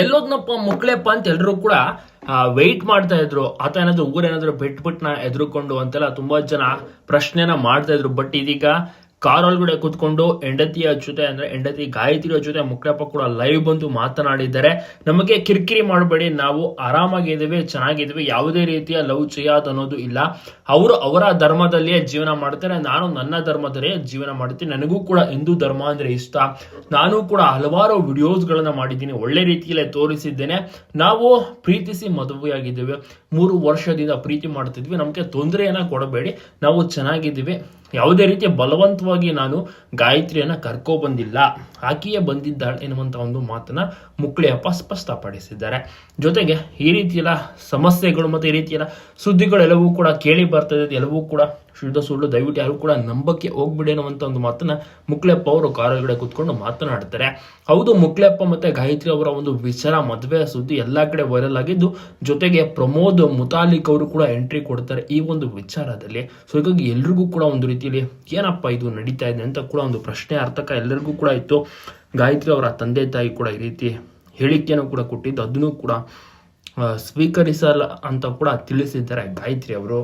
ಎಲ್ಲೋದ್ನಪ್ಪ ಮಕ್ಕಳಪ್ಪ ಅಂತ ಎಲ್ರು ಕೂಡ ವೆಯ್ಟ್ ಮಾಡ್ತಾ ಇದ್ರು. ಆತ ಏನಾದ್ರು ಊರೇನಾದ್ರು ಬಿಟ್ಬಿಟ್ನ ಎದುರುಕೊಂಡು ಅಂತೆಲ್ಲ ತುಂಬಾ ಜನ ಪ್ರಶ್ನೆನ ಮಾಡ್ತಾ ಇದ್ರು. ಬಟ್ ಇದೀಗ ಕಾರ್ ಒಳಗಡೆ ಕೂತ್ಕೊಂಡು ಹೆಂಡತಿಯ ಜೊತೆ ಅಂದ್ರೆ ಹೆಂಡತಿ ಗಾಯತ್ರಿಯ ಜೊತೆ ಮುಕ್ಳಪ್ಪ ಕೂಡ ಲೈವ್ ಬಂದು ಮಾತನಾಡಿದ್ದಾರೆ. ನಮಗೆ ಕಿರಿಕಿರಿ ಮಾಡಬೇಡಿ, ನಾವು ಆರಾಮಾಗಿದ್ದೀವಿ, ಚೆನ್ನಾಗಿದ್ದೀವಿ, ಯಾವುದೇ ರೀತಿಯ ಲವ್ ಚಿಯಾದ್ ಅನ್ನೋದು ಇಲ್ಲ. ಅವರು ಅವರ ಧರ್ಮದಲ್ಲಿಯೇ ಜೀವನ ಮಾಡ್ತಾರೆ, ನಾನು ನನ್ನ ಧರ್ಮದಲ್ಲಿಯೇ ಜೀವನ ಮಾಡ್ತೀನಿ. ನನಗೂ ಕೂಡ ಹಿಂದೂ ಧರ್ಮ ಅಂದ್ರೆ ಇಷ್ಟ. ನಾನು ಕೂಡ ಹಲವಾರು ವಿಡಿಯೋಸ್ಗಳನ್ನ ಮಾಡಿದ್ದೀನಿ, ಒಳ್ಳೆ ರೀತಿಯಲ್ಲೇ ತೋರಿಸಿದ್ದೇನೆ. ನಾವು ಪ್ರೀತಿಸಿ ಮದುವೆಯಾಗಿದ್ದೇವೆ, 3 ವರ್ಷದಿಂದ ಪ್ರೀತಿ ಮಾಡ್ತಿದ್ವಿ, ನಮಗೆ ತೊಂದರೆಯನ್ನ ಕೊಡಬೇಡಿ, ನಾವು ಚೆನ್ನಾಗಿದ್ದೀವಿ. ಯಾವುದೇ ರೀತಿಯ ಬಲವಂತವಾಗಿ ನಾನು ಗಾಯತ್ರಿಯನ್ನ ಕರ್ಕೊ ಬಂದಿಲ್ಲ, ಆಕೆಯೇ ಬಂದಿದ್ದಾಳೆ ಎನ್ನುವಂತ ಒಂದು ಮಾತನ್ನ ಮುಕ್ಳಿಯಪ್ಪ ಸ್ಪಷ್ಟಪಡಿಸಿದ್ದಾರೆ. ಜೊತೆಗೆ ಈ ರೀತಿಯೆಲ್ಲ ಸಮಸ್ಯೆಗಳು ಮತ್ತೆ ಈ ರೀತಿಯೆಲ್ಲ ಸುದ್ದಿಗಳೆಲ್ಲವೂ ಕೂಡ ಕೇಳಿ ಬರ್ತಾ ಇದೆ, ಎಲ್ಲವೂ ಕೂಡ ಶುದ್ಧ ಸುಳ್ಳು, ದಯವಿಟ್ಟು ಯಾರು ಕೂಡ ನಂಬಕ್ಕೆ ಹೋಗ್ಬಿಡಿ ಅನ್ನುವಂತ ಒಂದು ಮಾತನ್ನ ಮುಕ್ಳೆಪ್ಪ ಅವರು ಕಾರೊಳಗಡೆ ಕೂತ್ಕೊಂಡು ಮಾತನಾಡ್ತಾರೆ. ಹೌದು, ಮುಕ್ಳೆಪ್ಪ ಮತ್ತೆ ಗಾಯತ್ರಿ ಅವರ ಒಂದು ವಿಚಾರ ಮದುವೆ ಸುದ್ದಿ ಎಲ್ಲಾ ಕಡೆ ವೈರಲ್ ಆಗಿದ್ದು, ಜೊತೆಗೆ ಪ್ರಮೋದ್ ಮುತಾಲಿಕ್ ಅವರು ಕೂಡ ಎಂಟ್ರಿ ಕೊಡ್ತಾರೆ ಈ ಒಂದು ವಿಚಾರದಲ್ಲಿ. ಸೊ ಹೀಗಾಗಿ ಎಲ್ರಿಗೂ ಕೂಡ ಒಂದು ರೀತಿಯಲ್ಲಿ ಏನಪ್ಪ ಇದು ನಡೀತಾ ಇದೆ ಅಂತ ಕೂಡ ಒಂದು ಪ್ರಶ್ನೆ ಅರ್ಥಕ ಎಲ್ಲರಿಗೂ ಕೂಡ ಇತ್ತು. ಗಾಯತ್ರಿ ಅವರ ತಂದೆ ತಾಯಿ ಕೂಡ ಈ ರೀತಿ ಹೇಳಿಕೆಯನ್ನು ಕೂಡ ಕೊಟ್ಟಿದ್ದು, ಅದನ್ನು ಕೂಡ ಸ್ವೀಕರಿಸಲ್ಲ ಅಂತ ಕೂಡ ತಿಳಿಸಿದ್ದಾರೆ ಗಾಯತ್ರಿ ಅವರು.